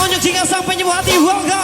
Onyo jika sampai nyebuh hati warga.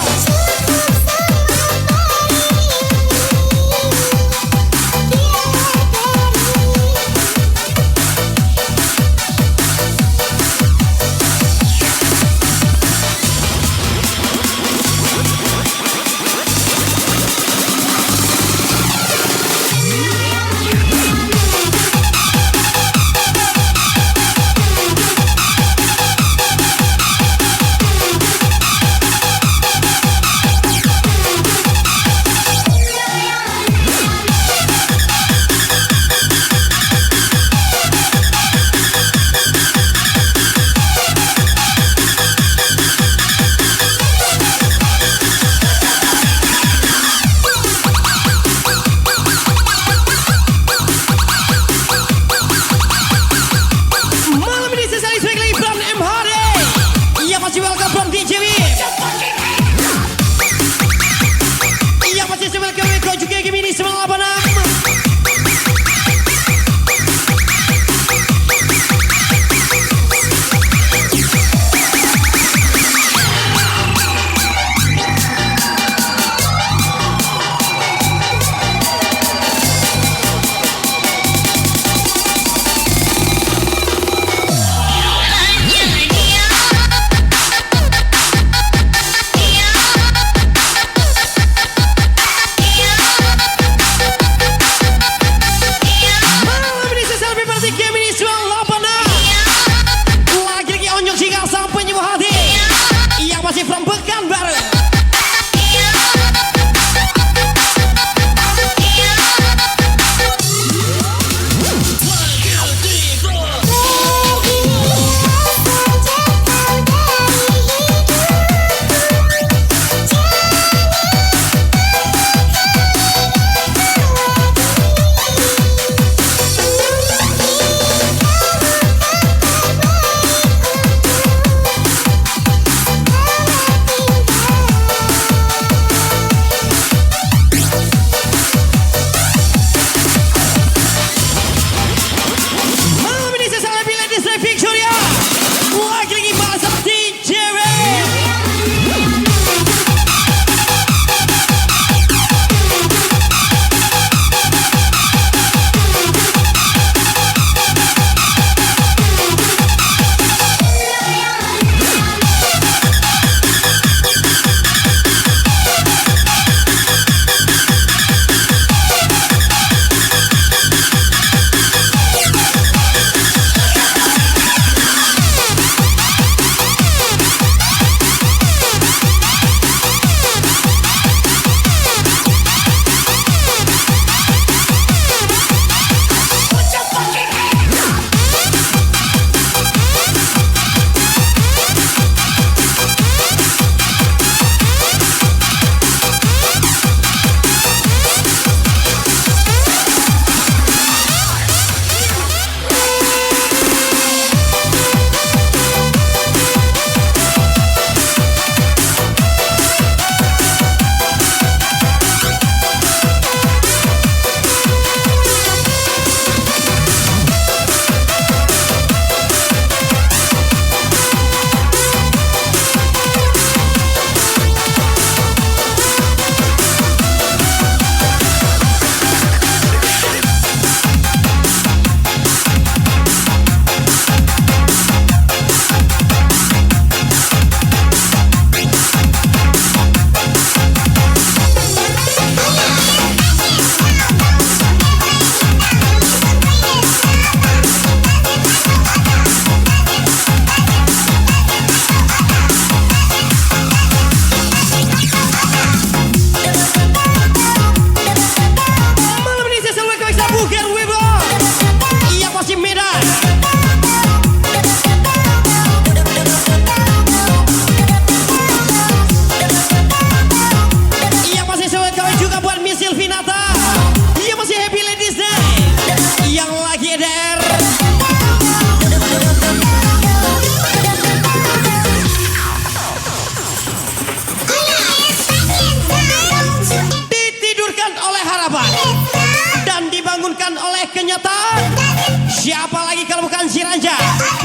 Siapa lagi kalau bukan si Ranja,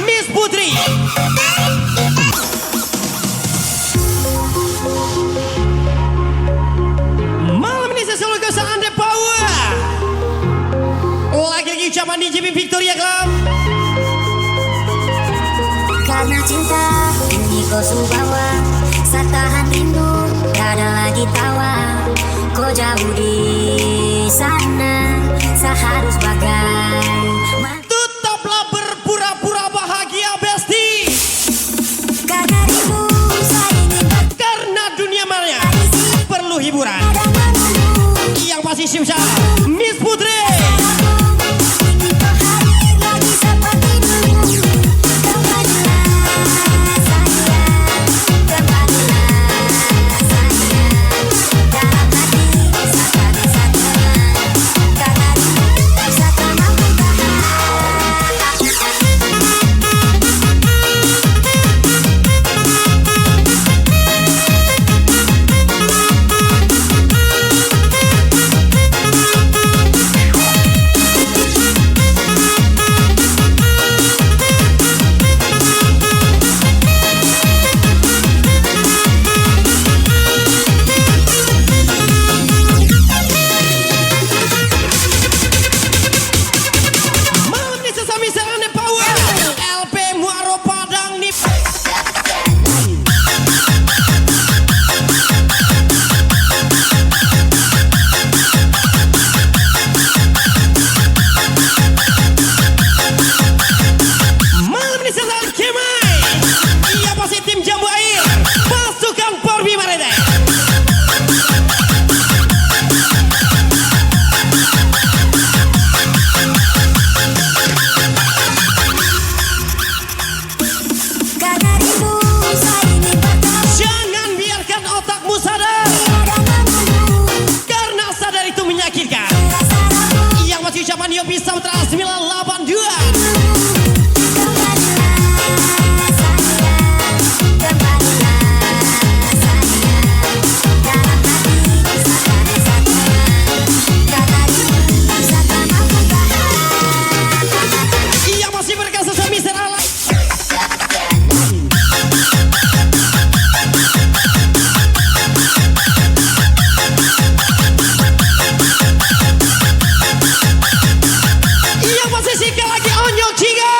Miss Putri. ucapan di JP Victoria Club. Karena cinta ini kau subawa, saat tahan rindu tak ada lagi tawa. Kau jauh di sana, seharus bagai. Tetaplah berpura-pura bahagia Besti. Karena rindu saya ingin Karena dunia maya perlu hiburan. Yang pasti Simsa Miss Putri. ingin kau hadir lagi seperti dulu. Kembalilah sayang, kembalilah sayang. Dalam hati saat tak bisa tenang, karena rindu saat tak mampu tahan. Malam ini sesami serane power. LP Muaro Padang nih. Malam ini sesami Kemai. Iya pasti tim Jambu Air. Pasukan Porbi Marete. Karena rindu saya ingin bertemu. Jangan biarkan otakmu sadar. Tiada menunggu Karena sadar itu menyakitkan. rasa ragu. Yang masih ucapan Yopi Saputra 982. Kembalilah sayang, kembalilah sayang. Dalam hati saat tak bisa tenang, karena rindu saat tak mampu tahan. Yang masih berkasa sesami serala. Yang masih sikap lagi onyok jiga.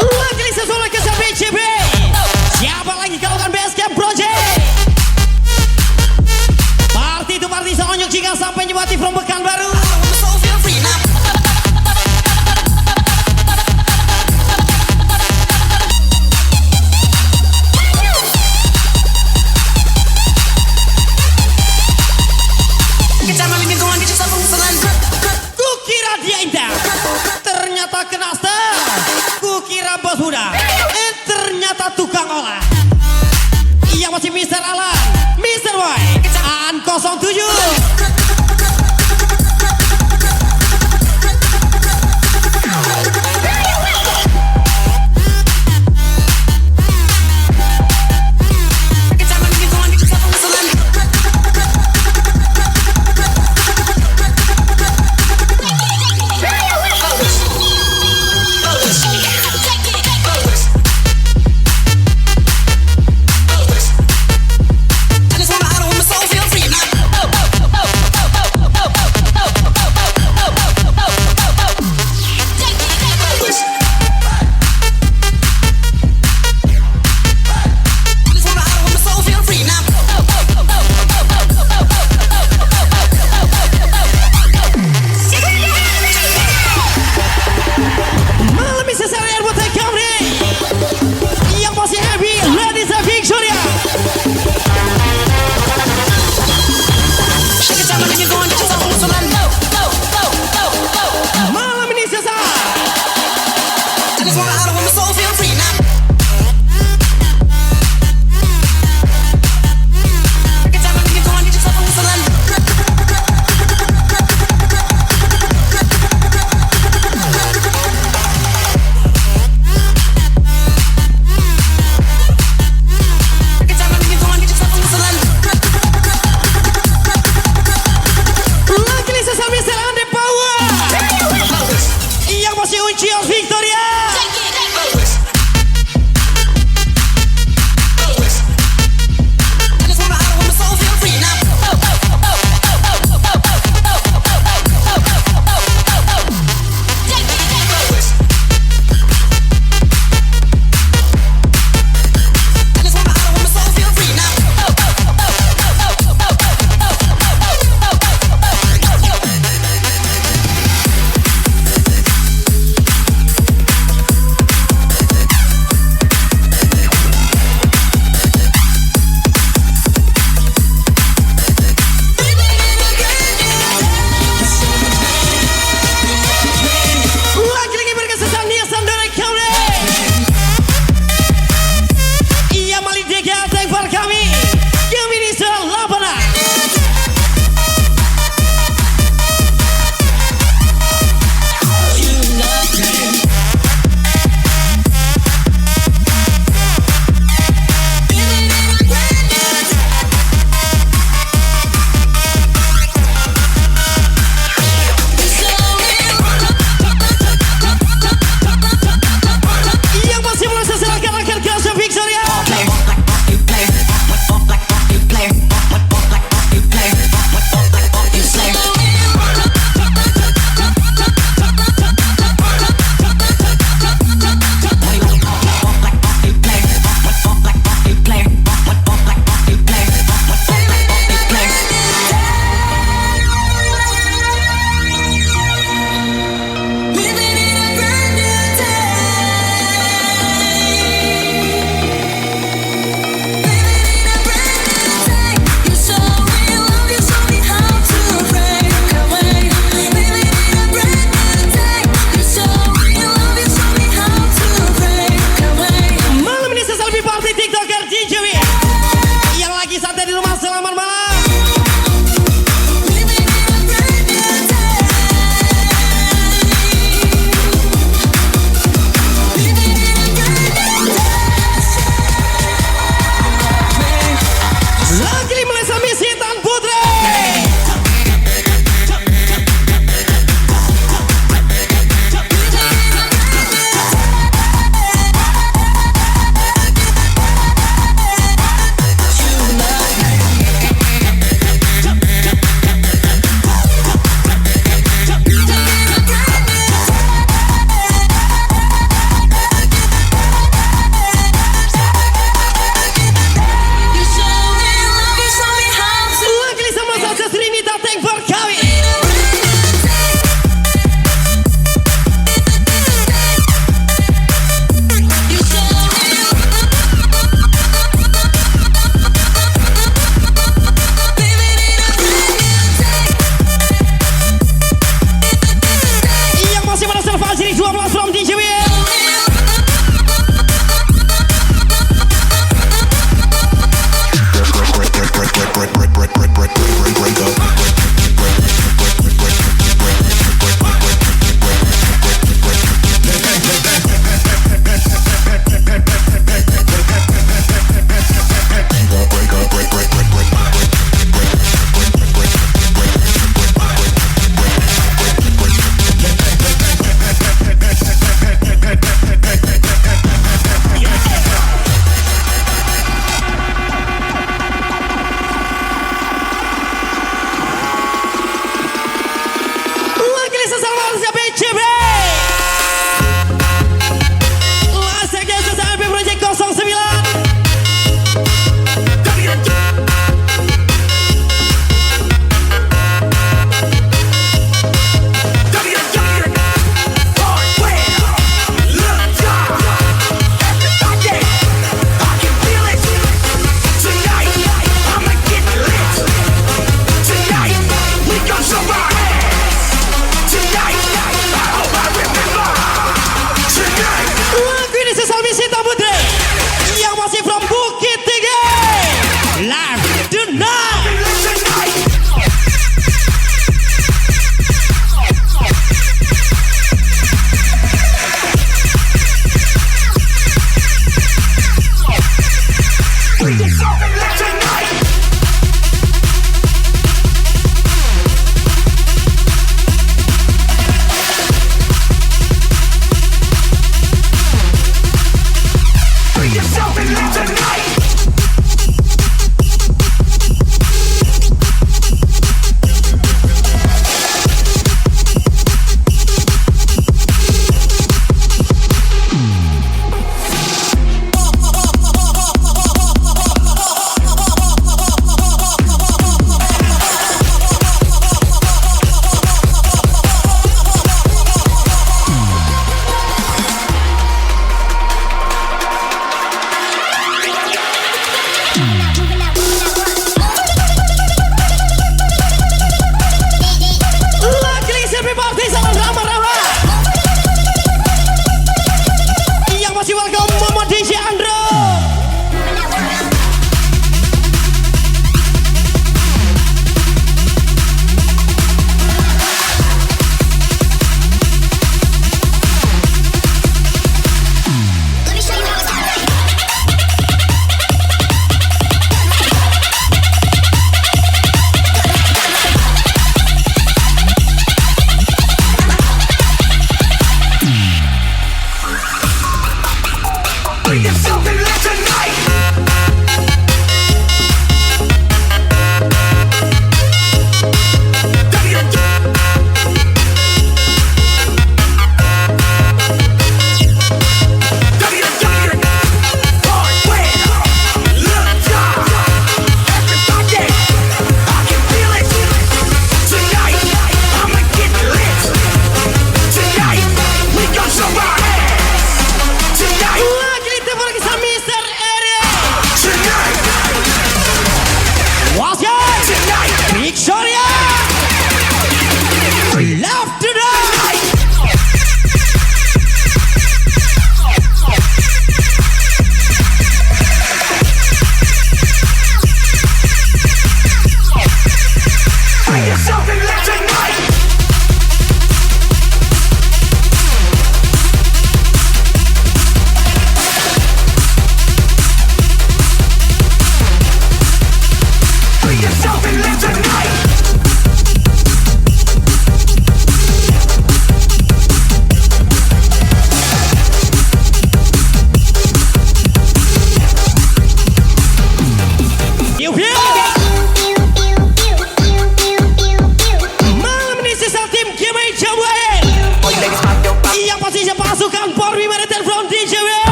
Wakili sesuai kesal BCB. Siapa lagi kalau kan Basecamp Project? Party itu party seonyok jiga sampai nyebati from Pekanbaru. Kukira dia indah, ternyata kena star. Kukira bos muda, ternyata tukang olah. Iya masih Mr. Alan, Mr. Boy, An 07. I just wanna, I don't want my soul feel free now. Cheers Victoria.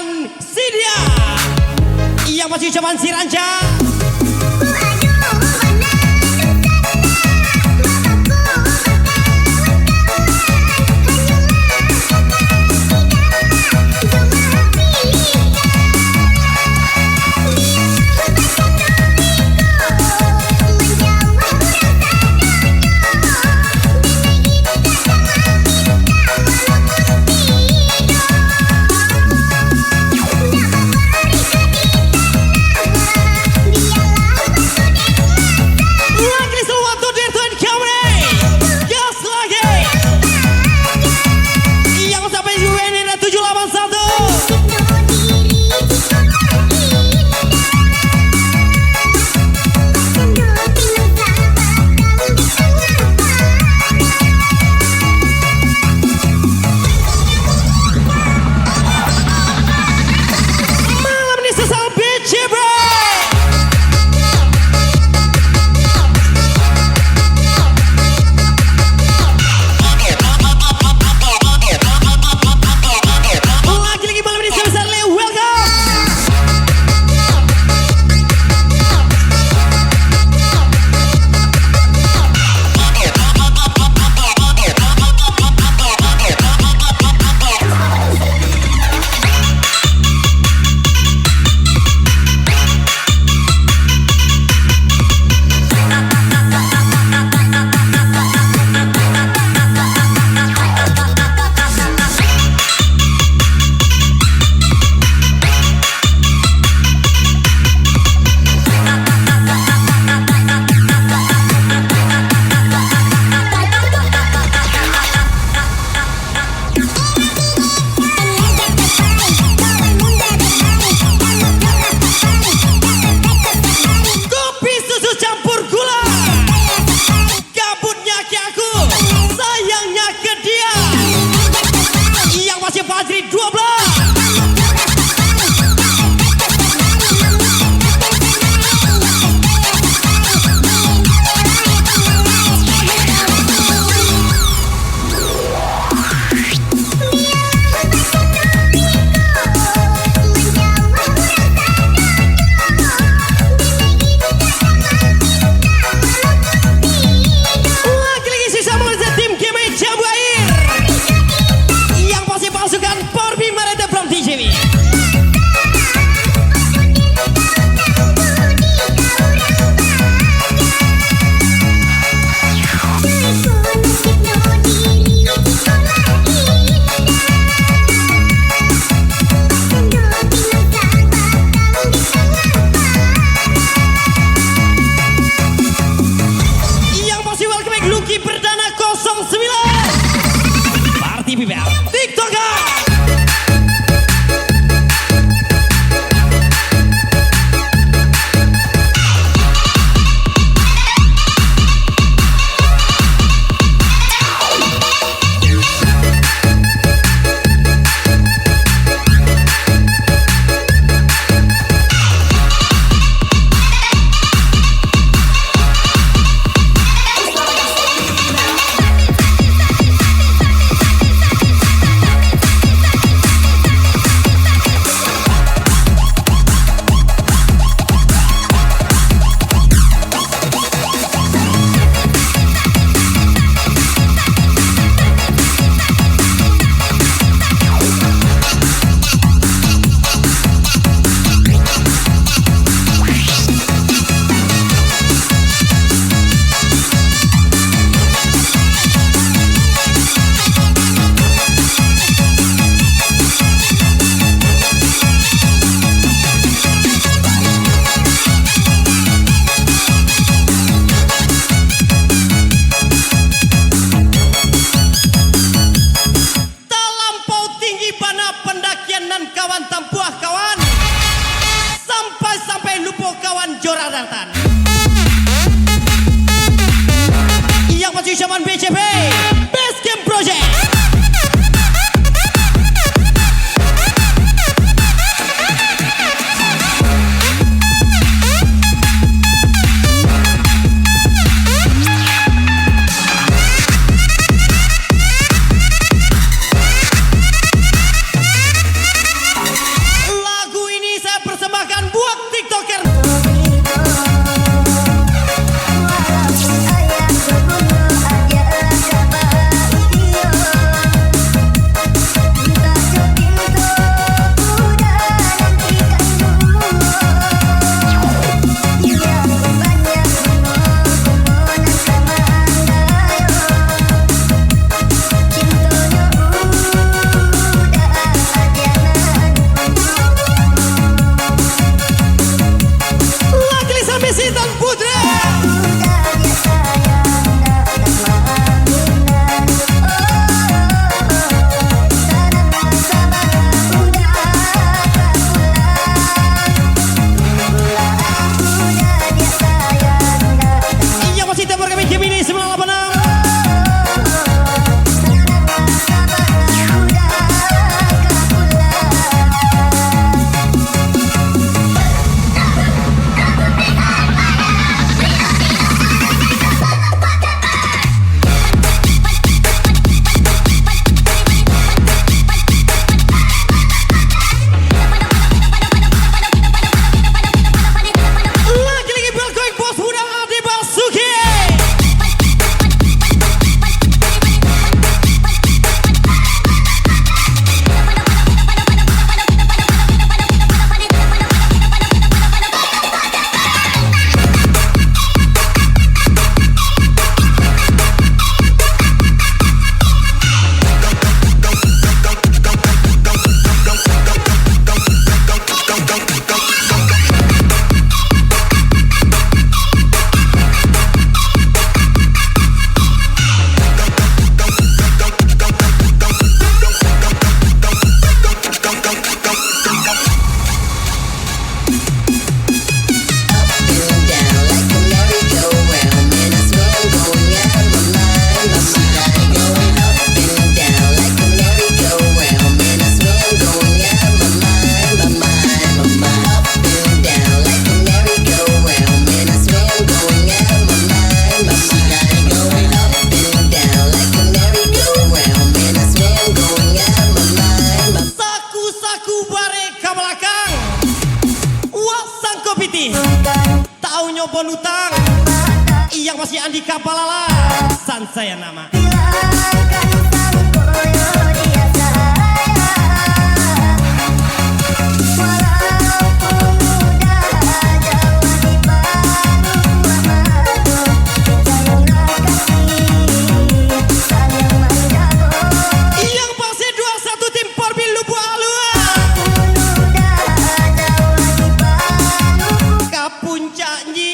ucapan Sidia, yang masih ucapan si Ranca. ucapan BCP Base Camp Project. Siti, tahu nyobon utang. Iya masih Andika Palala, san saya nama. Yang pasti 21 tim Porbil Lubu Alua. Kapuncaknya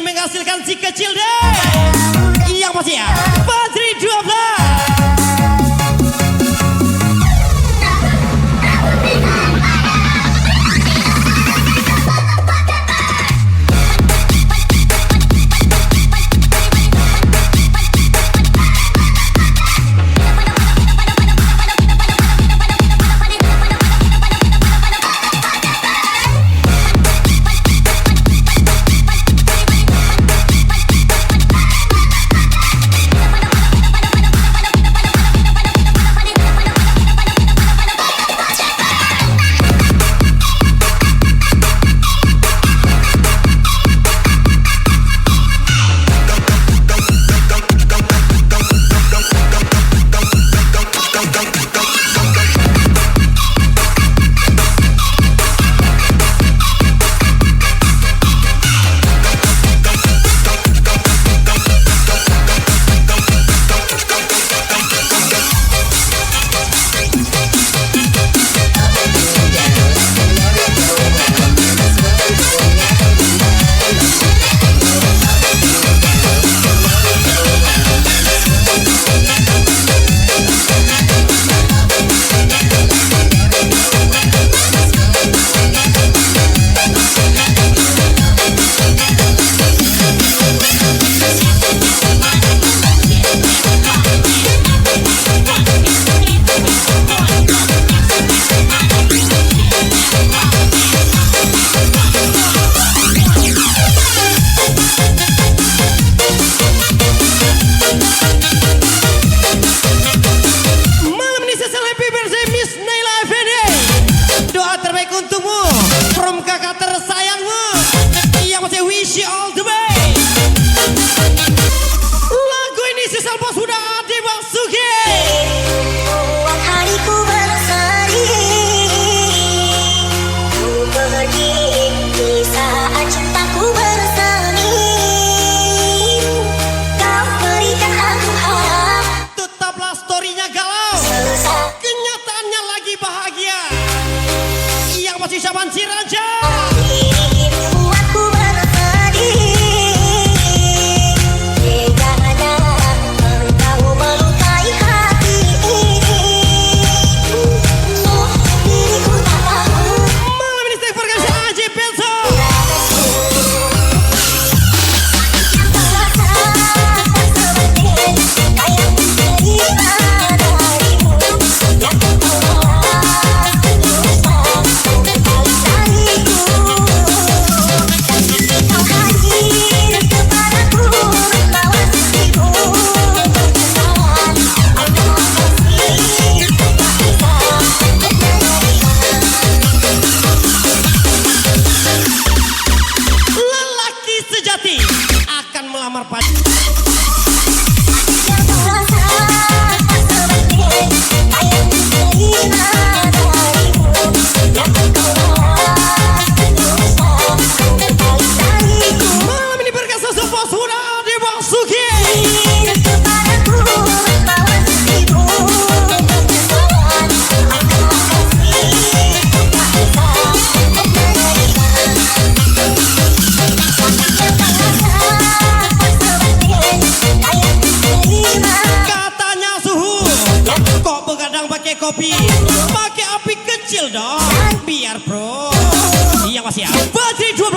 menghasilkan si kecil deh. Yang pasti ya Fadri 12. Saban si Raja. Malam ini berkasih sebuah sudah dimasuki. sedang pakai kopi, pakai api kecil dong, biar bro. Iya Mas ya. Badri 12.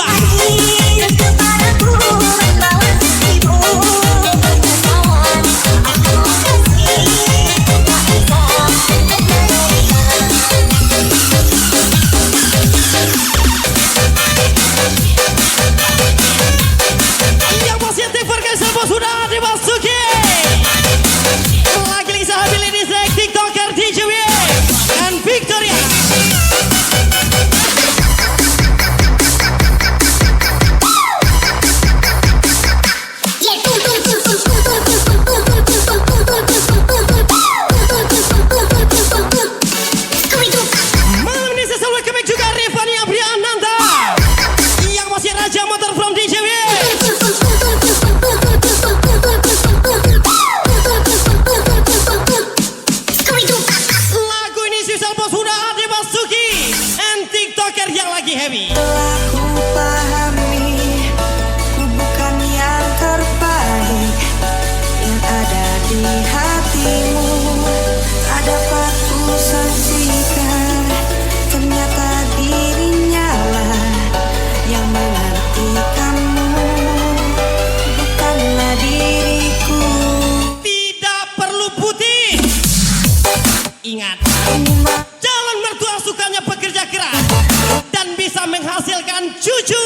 Kepadaku membawa dirimu Yang positif bergeser bos sudah dimasuki. Lagi-lagi sahabat ladies like TikToker DJ and Victoria. Malam ini saya welcome juga Rifani Abriananda yang masih raja motor from DJ Lagu ini spesial bos sudah dimasuki and TikToker yang lagi heavy. Aku pahami, ku bukan yang terbaik yang ada di hatimu. Tak dapat ku saksikan, ternyata dirinya lah yang menantikanmu, bukanlah diriku. Tidak perlu putih. Ingat, jalan mertua sukanya bekerja keras dan bisa menghasilkan cucu.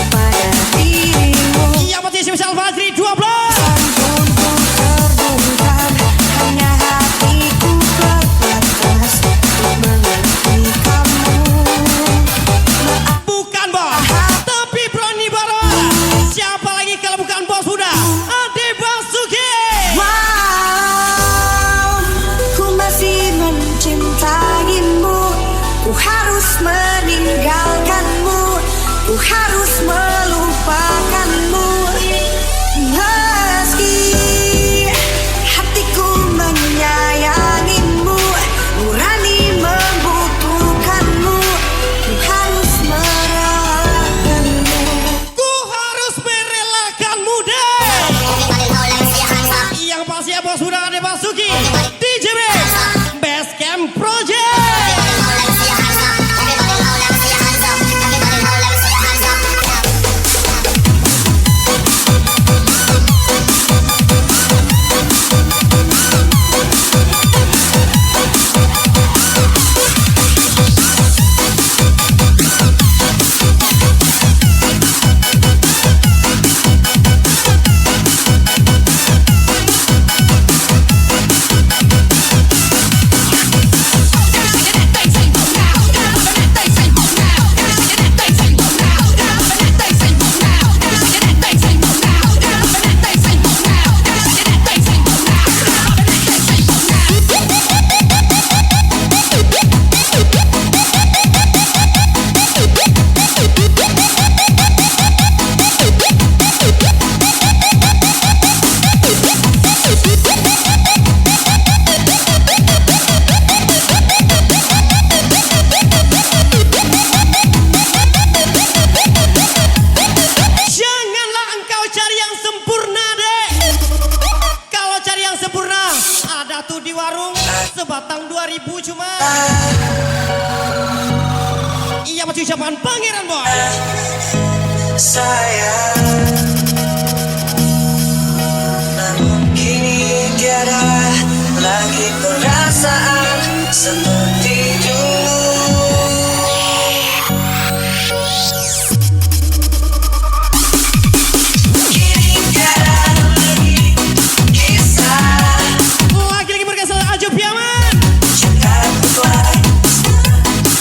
Pada dirimu Yang masih spesial Badri 12. ampun ku terbungkam, hanya hatiku terbatas untuk mengerti kamu. Bukan bos, tapi Broni Baro. Siapa lagi kalau bukan bos sudah? Ade Basuki. Wow, ku masih mencintaimu. Ku harus meninggalkanmu, ku harus melupakanmu. Meski hatiku menyayangimu, nurani membutuhkanmu, ku harus merelakanmu. Ku harus merelakanmu deh. Yang pasti ya bos sudah Ade Basuki. DJ Best Camp Project. Janganlah engkau cari yang sempurna deh. Kalau cari yang sempurna, ada tuh di warung sebatang 2000 cuma. Iya masih ucapan Pangeran Boy. Sayang, namun kini tiada lagi perasaan seperti dulu. Kini tiada lagi kisah Lagi-lagi bergeser Ajub Yaman. cintaku telah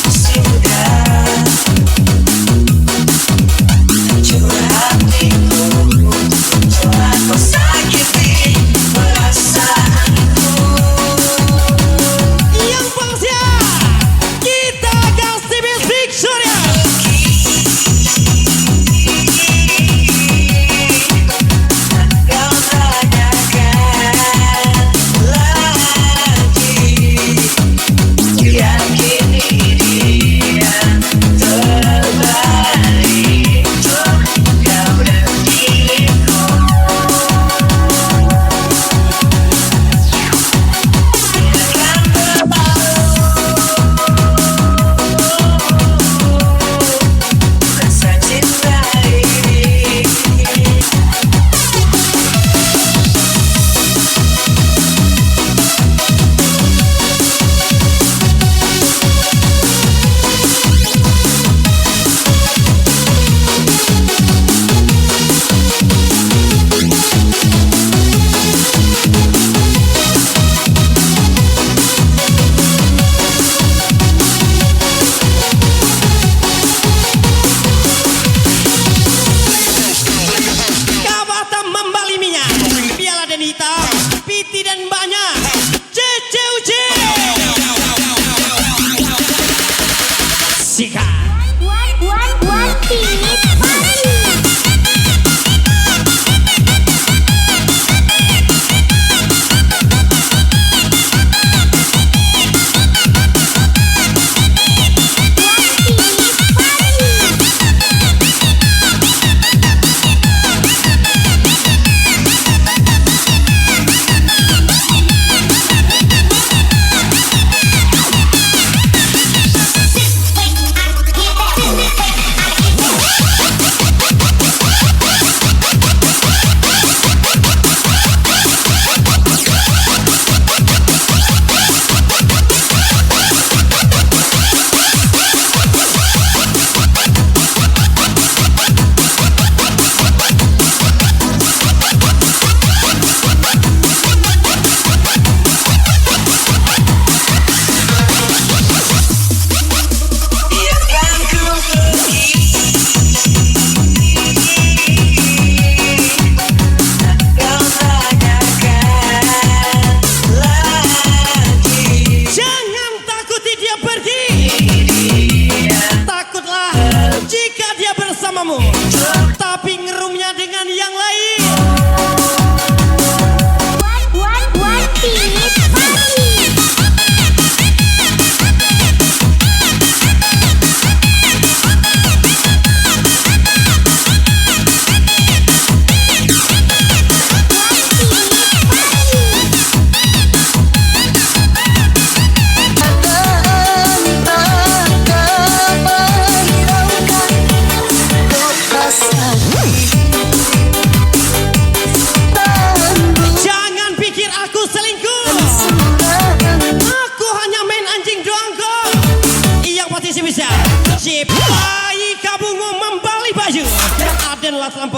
sudah hancur hatiku, telah kau sakiti perasaanku. Yang bangsa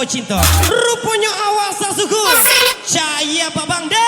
cinta. Rupanya awas suku. Jaya Babang De.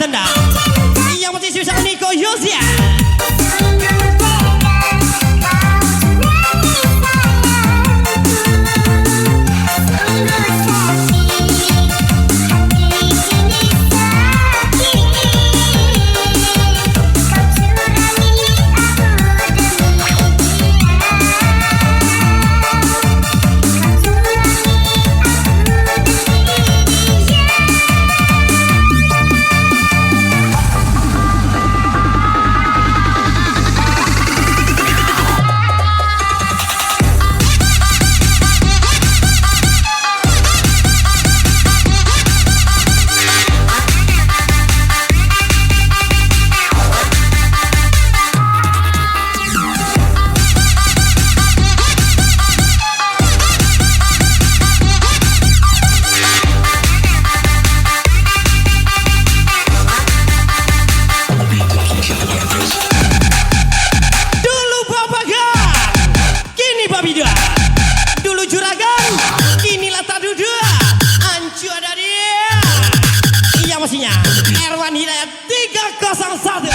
tendang. Yang masih susah Niko Yosia. Erwan Hidayat 301.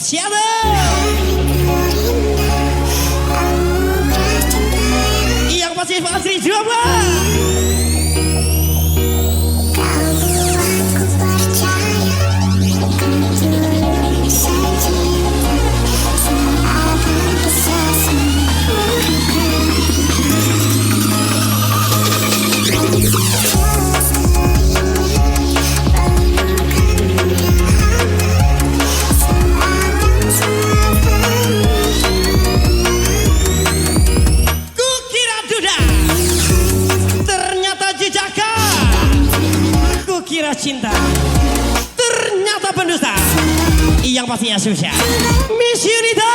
Siapa? Yang pasti Asri Jawa. Kira cinta ternyata pendusta, yang pastinya susah. Miss Yunita.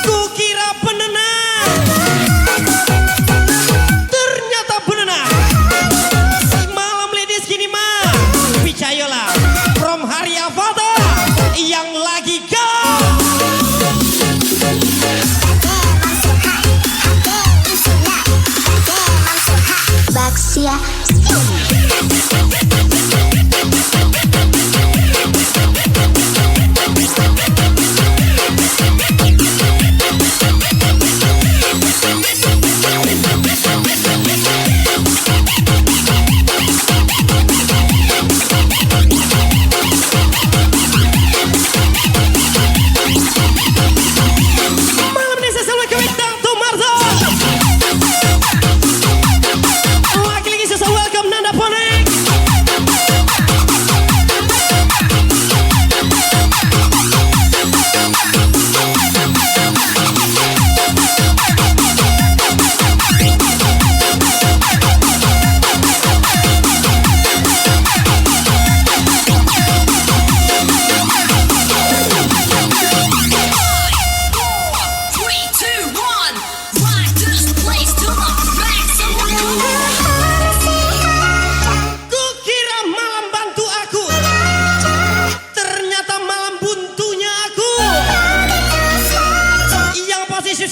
Kukira penenang, ternyata penenang. Malam ladies kini mah picayola from Hari Avata yang lagi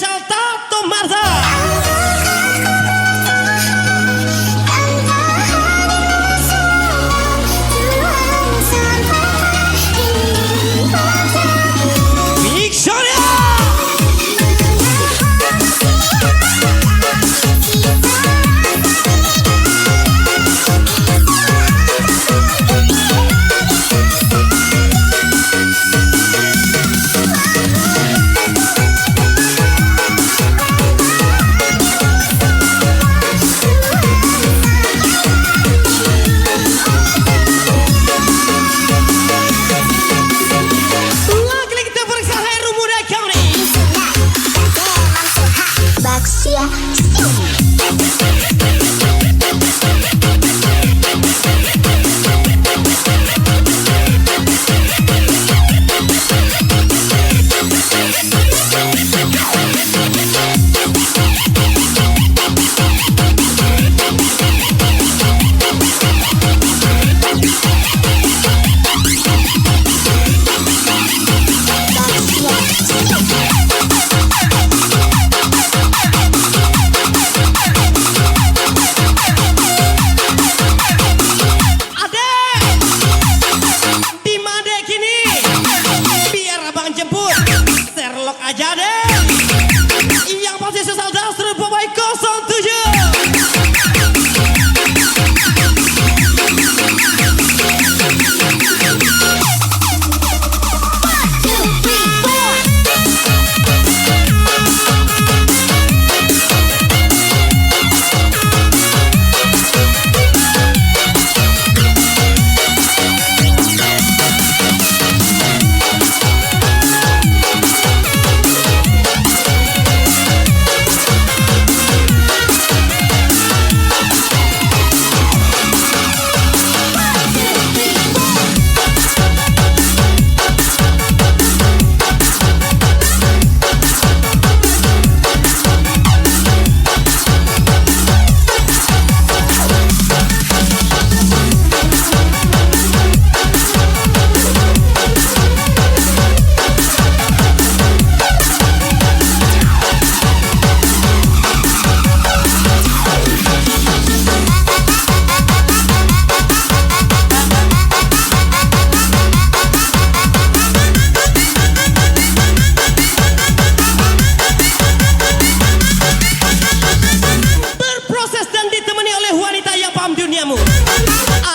spesial Tato Marza. Big Sonia.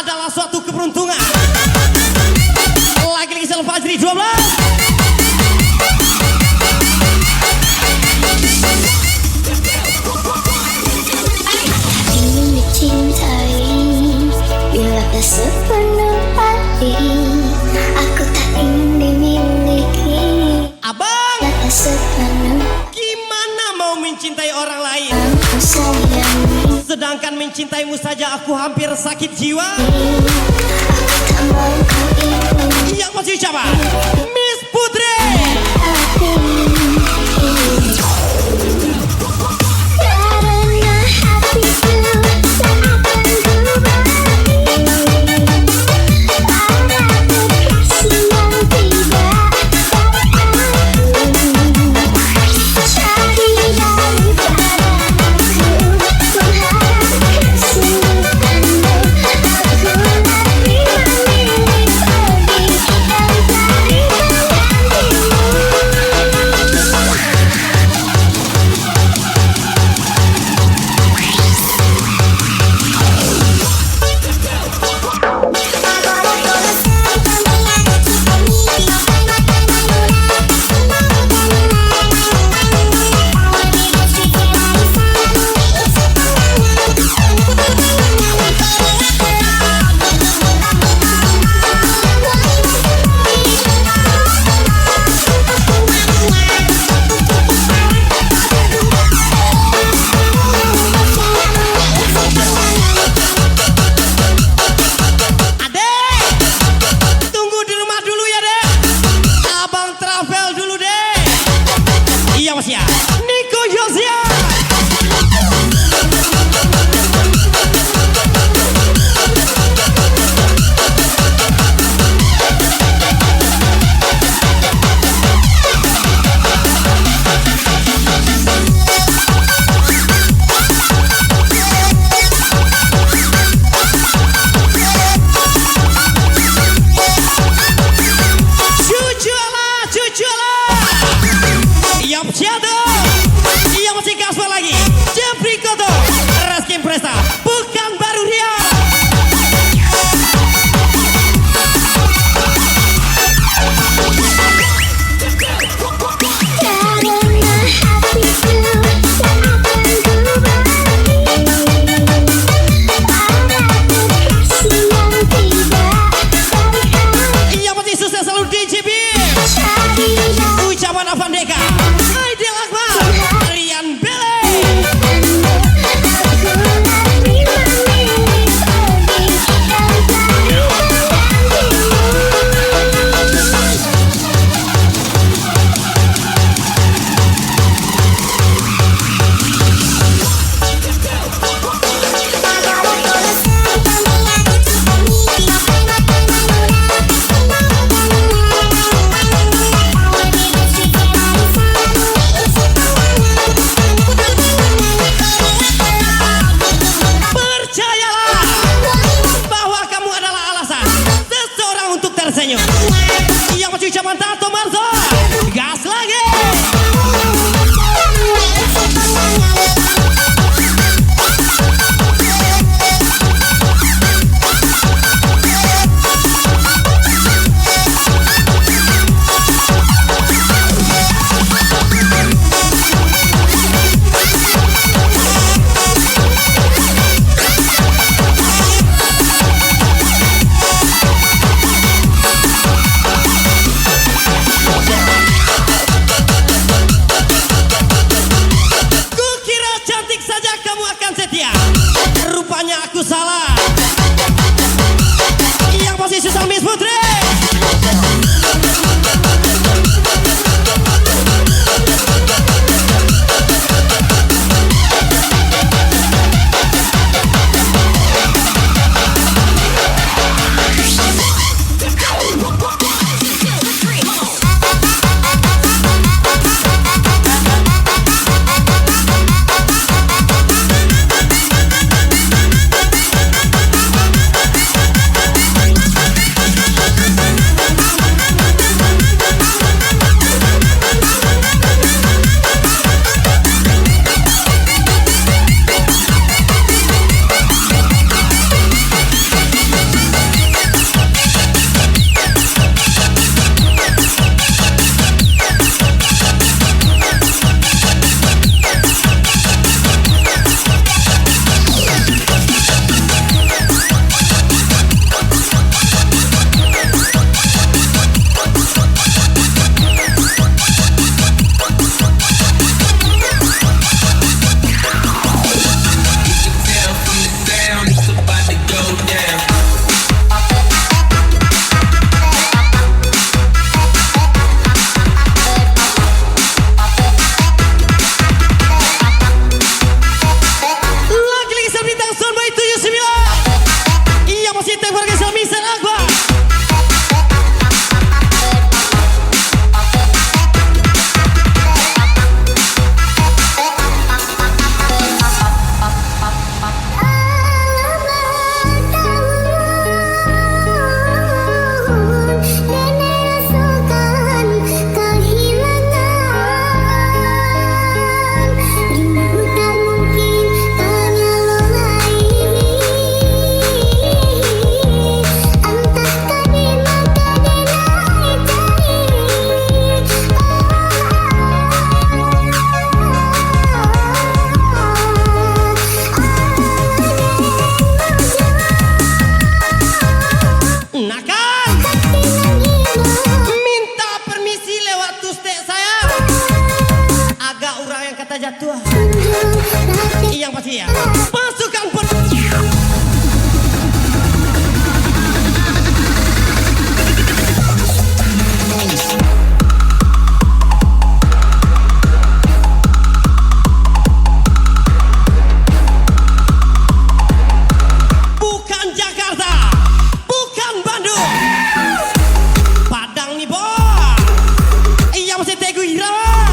Adalah suatu keberuntungan. Lagi-lagi Sel Fajri 12. Ingin dicintai bila tak sepenuh hati, aku tak ingin dimiliki. Abang, Tak sepenuh gimana mau mencintai orang lain? aku sayangi. Sedangkan mencintaimu saja aku hampir sakit jiwa. Aku tak mau kau ini Yang masih siapa? Miss Putri. hati. Karena hatiku seakan ku bagi pada kekasih yang tidak tahu aku. Jadi daripada aku mengharap kesulitanmu, aku lebih memilih pergi dan cari Bandung. Iya masih gaspol lagi. Jeffrey Koto, Reski Presta, bukan baru dia. Iya masih sukses selalu DJB. Ucapan Avandeka, Aidil Akbar, Rian Bele. Percayalah bahwa kamu adalah alasan seseorang untuk tersenyum. Yang masih ucapan Tato Marzo, gas lagi. Kukira cantik saja kamu akan setia, rupanya aku salah. Yang masih susah Miss Putri. Lagi bintang Soundboy 79. Iya masih telepon ke Mister Akbar. Nakal, minta permisi lewat tuste saya. Agak urang yang kata jatuh. Yang pasti ya. Pasukan pun. Bukan Jakarta, bukan Bandung, Padang nih boy. Iya masih Teguh Irawan.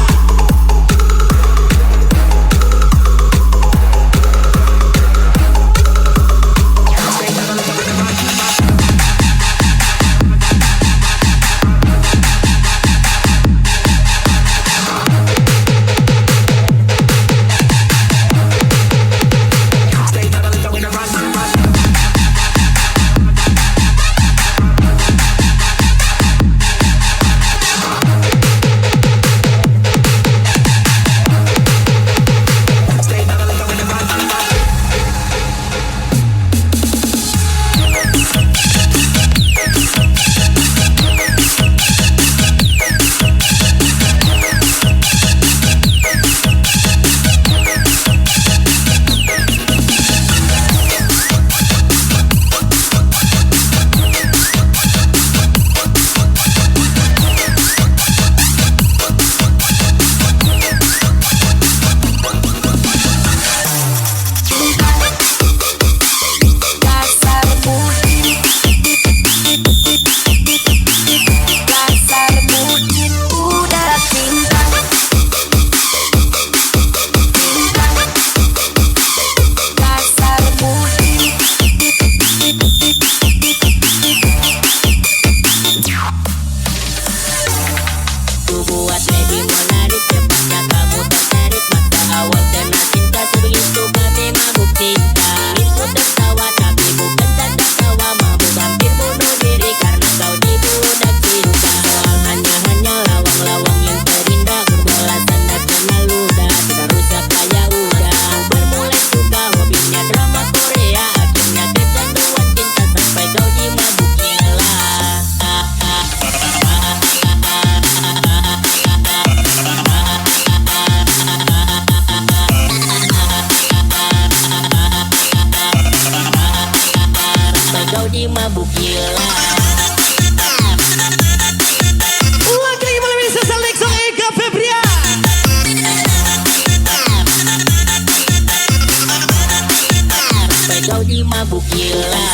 mabuk gila.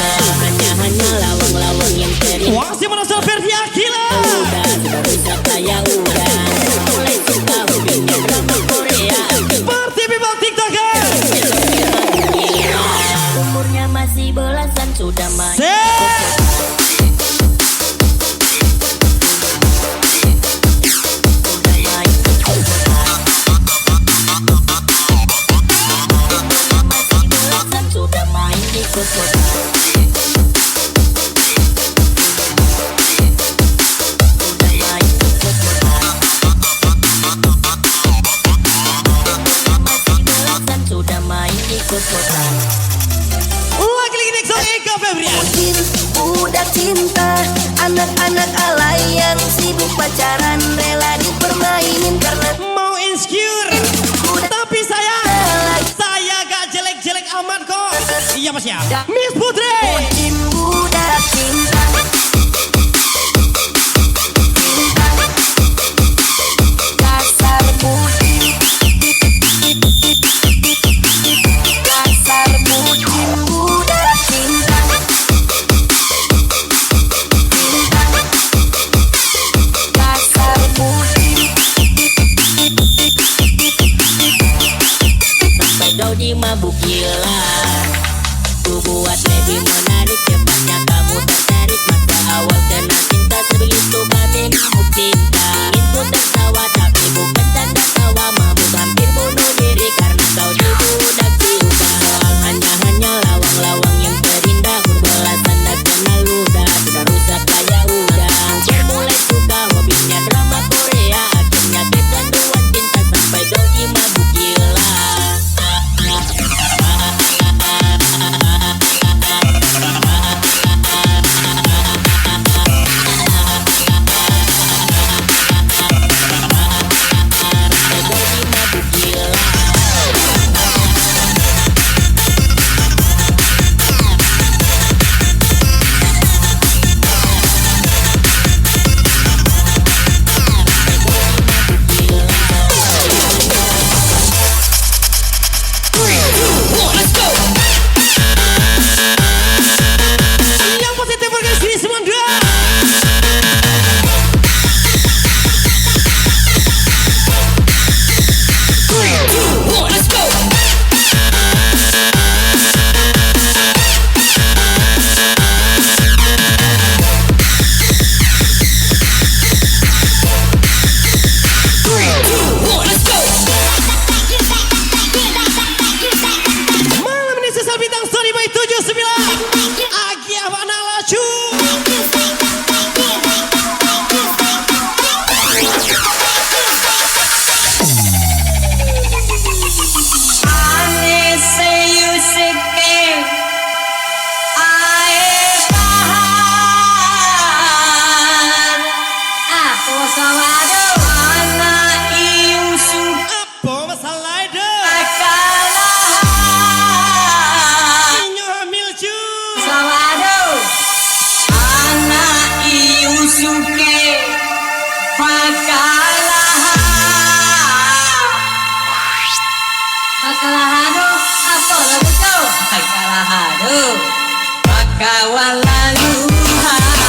Hanya lawang-lawang yang terindah. Masih merasa Ferdia gila. Sudah rusak kayak udah. Mulai suka hobinya drama Korea. Seperti people tiktoker. Umurnya masih belasan sudah main. Sudah main di kota. Sudah main di kota. Lagi-lagi next song Eka Febrian. Budak cinta, anak-anak alay yang sibuk pacaran rela dipermainin karena Mau insecure, tapi saya gak jelek-jelek amat kok. Iya mas ya, Miss Putri. bucin budak cinta. Dasar bucin, dasar bucin budak cinta. Dasar bucin. Sampai kau di mabuk gila. Ku buat lebih menarik, cepatnya kamu tertarik. Masa awal kenal cinta sebegitu kami mabuk cinta. Ingin ku tertawa tapi bukan tanda tawa. Mabuk hampir bunuh diri karena kau di budak cinta. Hanya lawang-lawang yang terindah. Berbelasan tak kenal ludah. Sudah rusak kayak udang. Mulai suka hobinya drama Korea. Akhirnya kecanduan cinta sampai kau di mabuk gila. Yang positif berkesi semua dua. Malam ini sesal bintang Sony by 79 Agi Abana Lacu. Apa masalah itu? Inyo hamil cu. Pakawalaluha